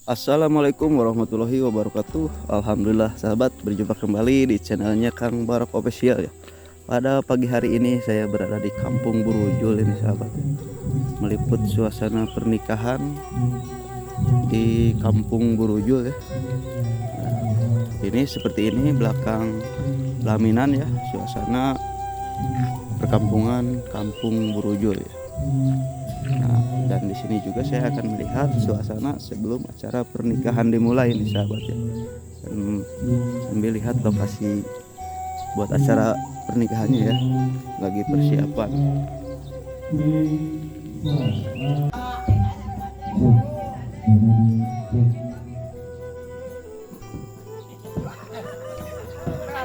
Assalamualaikum warahmatullahi wabarakatuh. Alhamdulillah sahabat, berjumpa kembali di channelnya Kang Barak Official ya. Pada pagi hari ini saya berada di Kampung Burujul ini sahabat ya. Meliput suasana pernikahan di Kampung Burujul ya. Nah, ini seperti ini belakang pelaminan ya, suasana perkampungan Kampung Burujul ya. Nah, dan di sini juga saya akan melihat suasana sebelum acara pernikahan dimulai nih sahabat ya. Dan sambil lihat lokasi buat acara pernikahannya ya, lagi persiapan.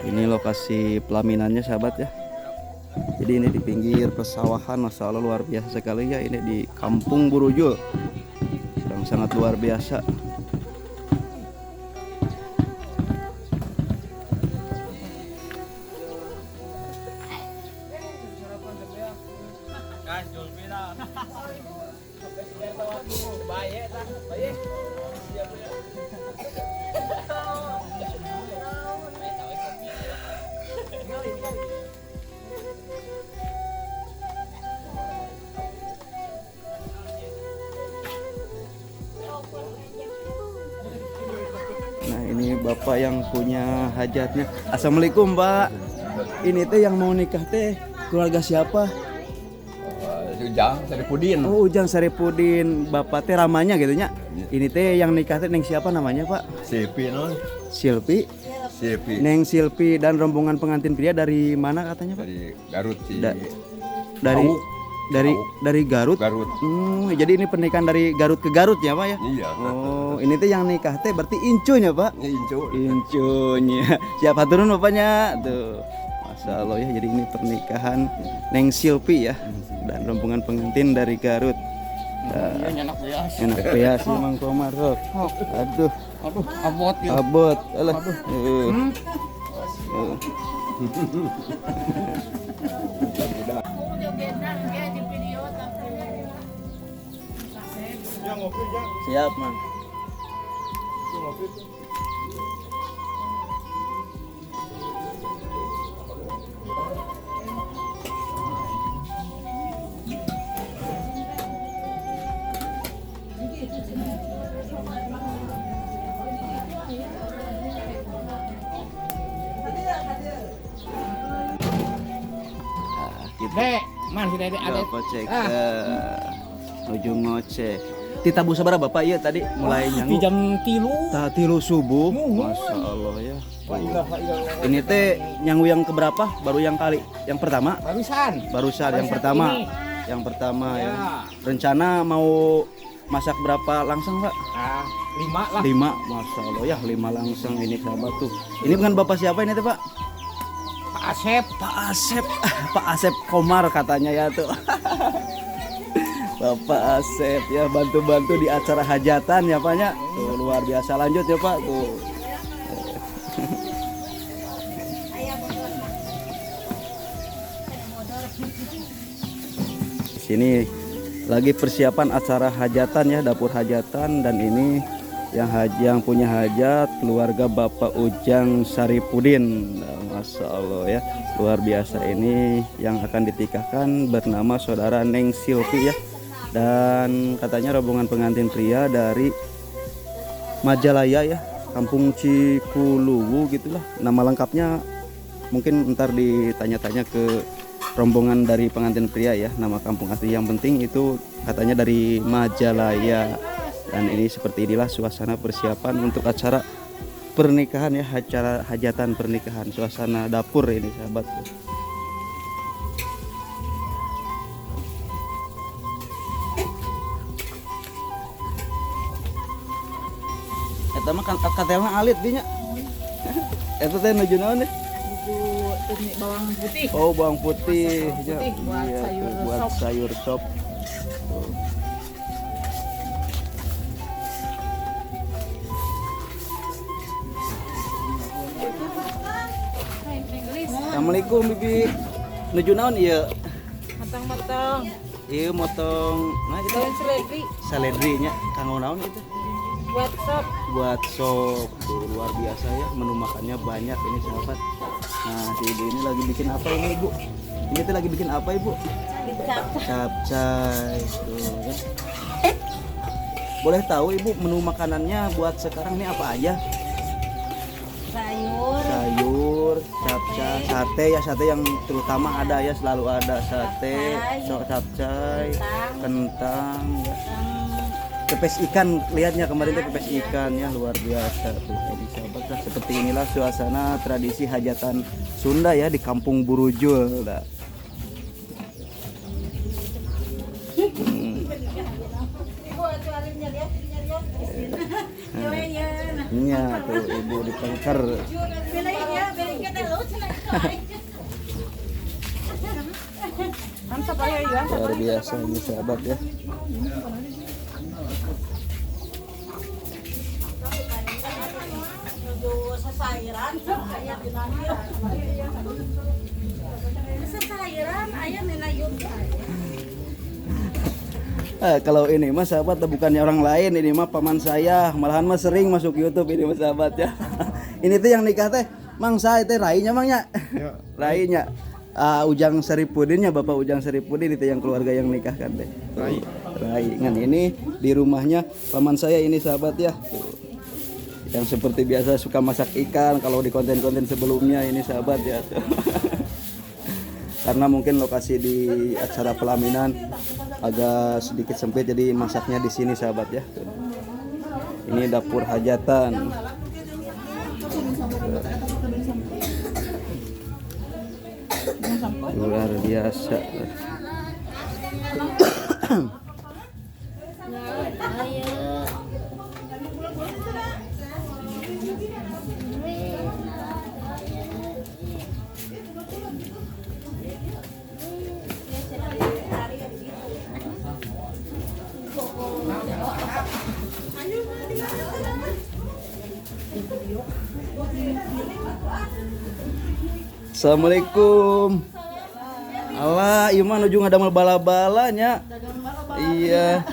Ini lokasi pelaminannya sahabat ya. Jadi ini di pinggir pesawahan, masya Allah luar biasa sekali ya. Ini di Kampung Burujul yang sangat luar biasa. Nah ini bapak yang punya hajatnya. Assalamualaikum Pak. Ini teh yang mau nikah teh keluarga siapa? Ujang Saripudin. Oh Ujang Saripudin. Bapak teh ramanya gitu nya. Ini teh yang nikah teh neng siapa namanya Pak? Silpi non. Silpi. Silpi. Neng Silpi dan rombongan pengantin pria dari mana katanya Pak? Dari Garut sih. Dari Tahu. dari Garut. Garut. Jadi ini pernikahan dari Garut ke Garut ya Pak ya? Iya. Oh, ini teh yang nikah teh berarti incunya Pak? Incu. Incunya. Siapa turun bapaknya? Tuh. Masya Allah ya, jadi ini pernikahan Neng Silpi ya. Dan rombongan pengantin dari Garut. Enak bias. Enak ya si Mang Komar. Aduh, Abot ya. abot. Alah. Siap, Mang. Dek, man si Dede ada. Bapak cek nuju ngoceh. Titabu sabar Bapak ya tadi mulai Di nyangu. jam 3. Tilu subuh. Masya Allah ya. Ini teh nyangu yang keberapa? Baru yang kali yang pertama? Barusan yang pertama. Ini. Yang pertama ya. Ya. Rencana mau masak berapa langsung Pak? 5 lah. 5. Masya Allah ya 5 langsung ini sahabat tuh. Ini bukan Bapak siapa ini teh Pak? Pak Asep. Pak Asep. Pak Asep Komar katanya ya tuh. Bapak Asep ya bantu-bantu di acara hajatan ya Pak ya. Tuh luar biasa, lanjut ya Pak tuh. Sini lagi persiapan acara hajatan ya, dapur hajatan, dan ini yang punya hajat keluarga Bapak Ujang Saripudin. Nah, Masya Allah ya, luar biasa. Ini yang akan ditikahkan bernama saudara Neng Silpi ya, dan katanya rombongan pengantin pria dari Majalaya ya, Kampung Cikuluwu gitulah nama lengkapnya. Mungkin ntar ditanya-tanya ke rombongan dari pengantin pria ya, nama kampung asli. Yang penting itu katanya dari Majalaya. Dan ini seperti inilah suasana persiapan untuk acara pernikahan ya, acara hajatan pernikahan, suasana dapur ini sahabat. Eta mah katelna alit dinya. Eta teh nuju naon deh? Nuju bawang putih. Oh, bawang putih. Bawang putih buat Iya, sayur buat sop. sayur sop. Tuh. Assalamualaikum Bibi. Nuju naon ieu? Matang-matang. Ieu motong nah itu Daun seledri. saledri nya kanggo naon itu? Buat sop. buat sop. Tuh, luar biasa ya, menu makannya banyak ini sahabat. Nah, si ibu ini lagi bikin apa ini ibu? Ini tuh lagi bikin apa ibu? Capcay. Tuh kan. Boleh tahu ibu menu makanannya buat sekarang ini apa aja? Sayur, capcay, sate ya, sate yang terutama ada ya, selalu ada sate, capcay, kentang, ya. Pepes ikan, lihatnya kemarin tuh pepes ikan ya, luar biasa tuh. Jadi sahabat, nah, seperti inilah suasana tradisi hajatan Sunda ya di Kampung Burujul. Nah. Iya tuh ibu di pengker. Luar biasa ini sahabat ya. Kalau ini mah sahabat bukannya orang lain, ini mah paman saya, malahan mah sering masuk YouTube ini mah sahabat ya. Ini tuh yang nikah teh mang saya teh rainya mangnya. Rainya Ujang Saripudinnya, Bapak Ujang Saripudin itu yang keluarga yang nikah kan teh. Rai. Ngan ini di rumahnya paman saya ini sahabat ya. Tuh. Yang seperti biasa suka masak ikan kalau di konten-konten sebelumnya ini sahabat ya. Karena mungkin lokasi di acara pelaminan agak sedikit sempit jadi masaknya di sini sahabat ya. Ini dapur hajatan. Luar biasa. Assalamualaikum. Allah, ieu mah nuju ngadamel bala-balanya. Iya.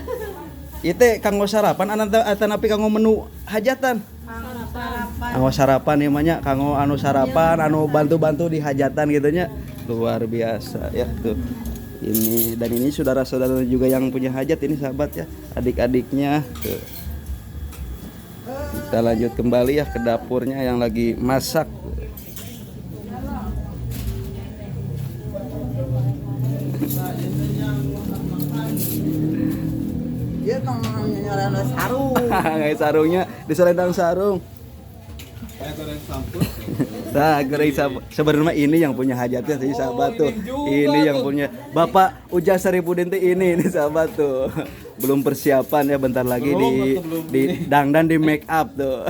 Itu kanggo sarapan atanapi kanggo menu hajatan? Kanggo sarapan ieu mah nya, kanggo anu sarapan, anu bantu-bantu di hajatan gitu nya. Luar biasa ya tuh. Ini dan ini saudara-saudara juga yang punya hajat ini sahabat ya, adik-adiknya tuh. Kita lanjut kembali ya ke dapurnya yang lagi masak. Dia nyoran sarung. Kayak sarungnya diselendang sarung. Nah, goreng sampur. Sebenarnya ini yang punya hajatnya sih sahabat tuh. Ini yang punya Bapak Ujang Saripudin tuh ini sahabat tuh. Belum persiapan ya, bentar lagi di dangdan di make up tuh.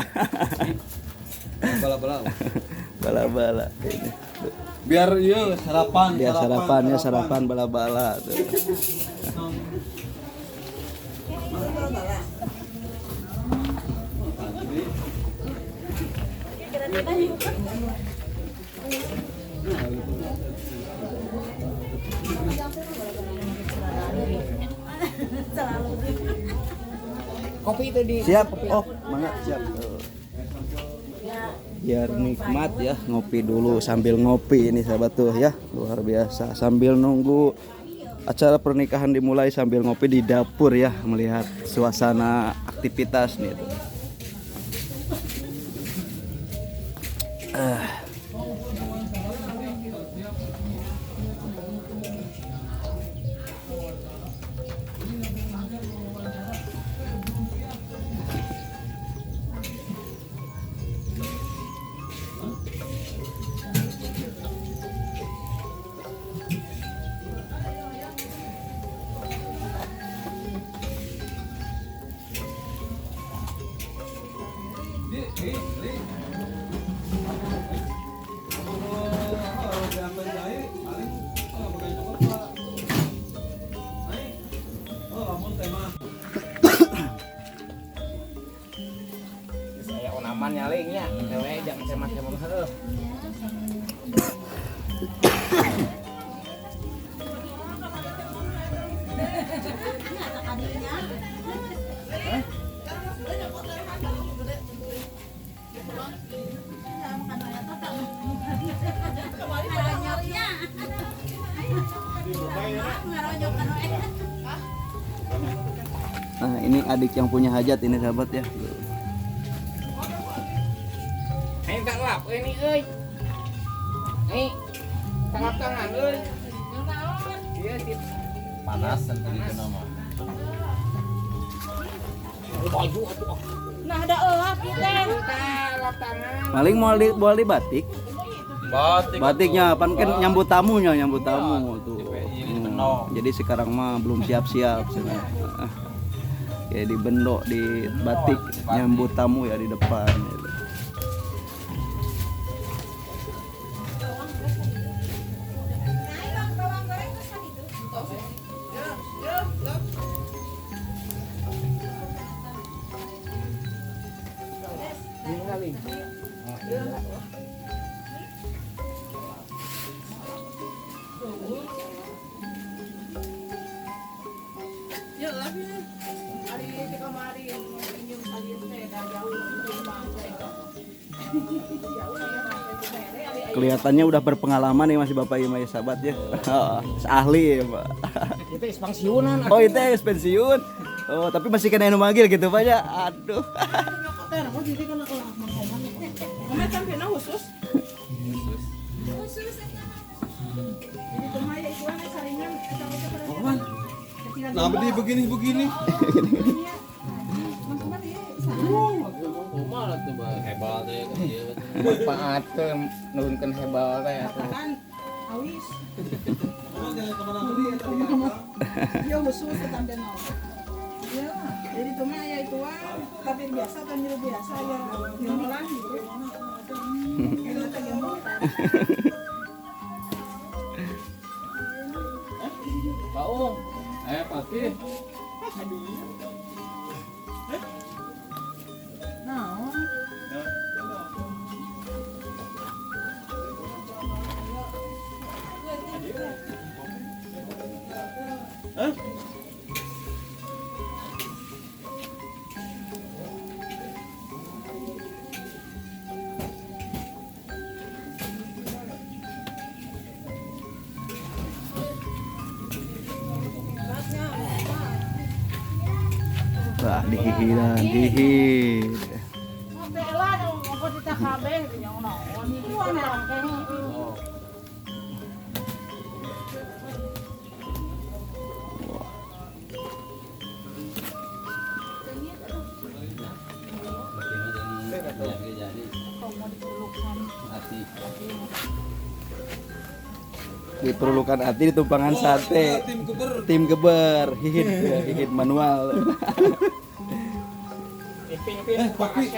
Bala-bala ini. Biar iya sarapan. Biar sarapannya sarapan bala-bala tuh. Kopi itu di Siap. Oh, mangga siap. Biar nikmat ya, ngopi dulu sambil ngopi ini sahabat tuh ya. Luar biasa. Sambil nunggu acara pernikahan dimulai sambil ngopi di dapur ya, melihat suasana aktivitas nih tuh. saya onaman nyalingnya. Cewek jangan cemas-cemas heuh. adik yang punya hajat ini sahabat ya. Ayo tak lap ini euy. Nih. Tangap tangan euy. Iya, tip. Panas tadi itu nama. Baju atuh. Nah ada elap kita. Kita lap tangan. Paling mau di batik. Batiknya pan kan nyambut tamu tuh. Jadi sekarang mah belum siap-siap sekarang. Kayak di bendok di batik nyambut tamu ya di depan gitu. Ini kali. Ya lah ini. Hari ini kemari minum kalian teh dah jauh rumah teh. Jauh ya. Kelihatannya udah berpengalaman nih masih Bapak Ima ya sahabat ya. Ahli ya Pak. Kita is pensiunan. Oh itu ya pensiun. Oh tapi masih kena yang manggil gitu Pak ya. Aduh. Teh mau jadi kan elap mangkoman. Mama sampai na khusus. Jadi kemaya itu ana saringan kita Apaan? Nah, begini. Hebal teh kan ieu. Manfaateun nurunkeun hebal teh atuh. kan awis. Ya khusus tanda nol. Ya, jadi itu mah ya itu tapi biasa kan biasa ya. Nyolan gitu. Kita gemuk. Baung. Pasti. Nah, Wah dihihiran hihir. bela dong apa kita kabeh yang naon itu orang kayaknya. Diperlukan hati di tumpangan sate. Tim geber hihit manual.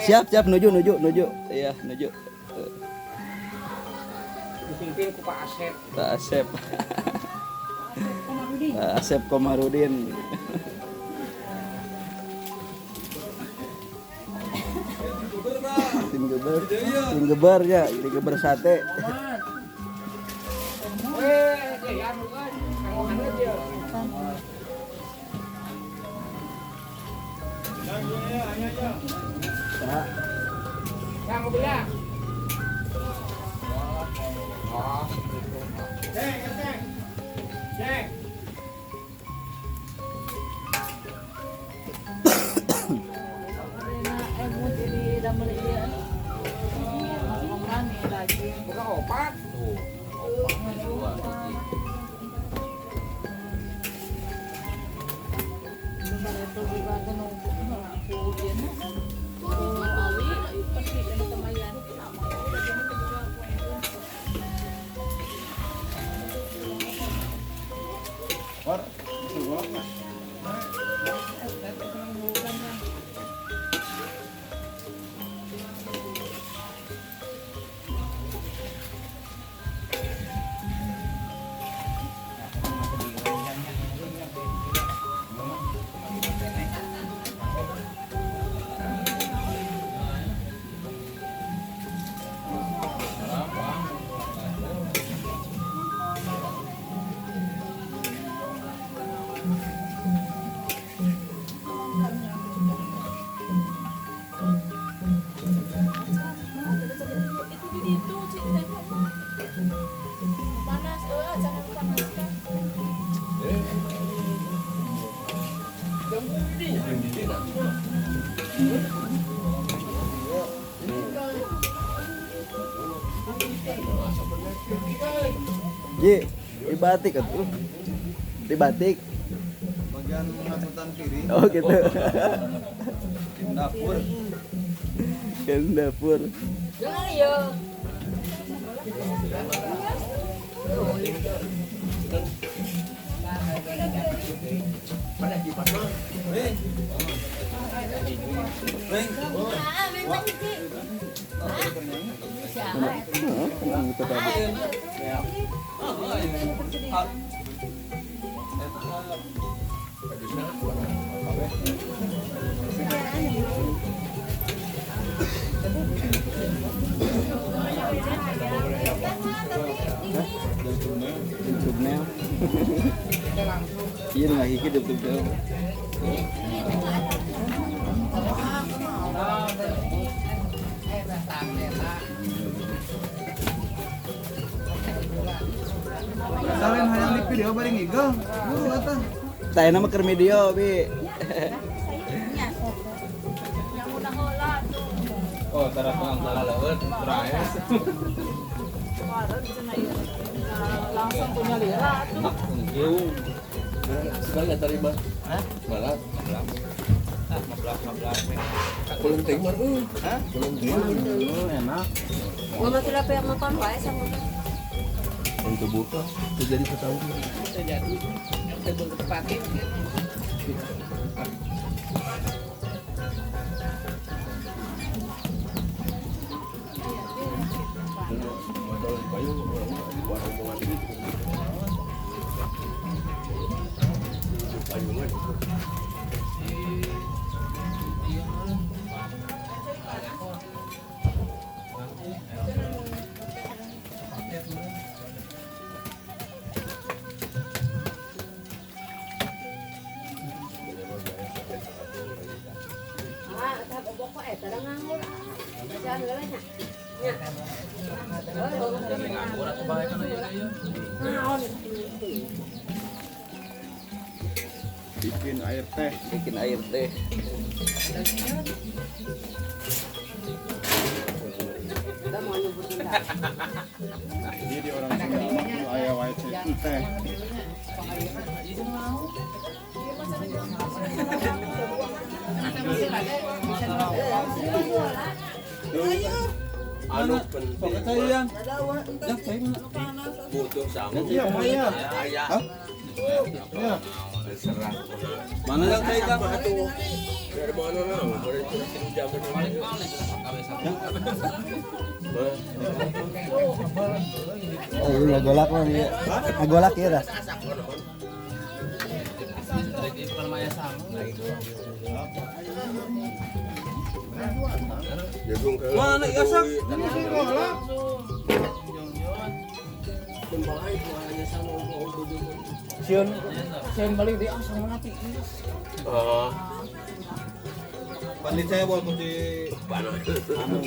Siap nuju. Iya, nuju. Dipimpin ku Pak Asep. Pak Asep Komarudin. Tim geber ya, di geber sate. Ya anu kan. Kang aja. Yang mobil ya. Ceng. Bukan opat. Ji, di batik atuh. Di batik. Bagian angkutan kiri. Oh gitu. Dapur. Kan dapur. Tenang gitu tadi. Thumbnail. Iya nggak hikit di thumbnail. Salen hayang di video bari ngigel. Buru eta. Saya nama keur video bi. Oh, tara pang lalaeut terakhir. Langsung punya lira. Jauh. Sekali terima. Hah? Malah. Ah, 15. Belum timur. Hah? Belum timur. Enak. Mama sila pa yung mapan pa sama. Untuk buka, terjadi setahun. Terjadi. Sebelum pakai. Ah, tak bobok ko tara nga ngul. Saan wala nya? Nya. Bikin air teh. Bikin air teh. Udah mau nyebutin dah. Jadi orang Sunda mah aya wae teh. Anu penting. Sayang. Yang saya butuh sama. Iya, Maya. Hah? Iya. Mana yang saya kan? Dari mana nang? Dari jam Oh, ngagolak mah ya. Ngagolak ya dah. Mana iasak? Sen balik di asal mati. Pandit saya bawa di anu.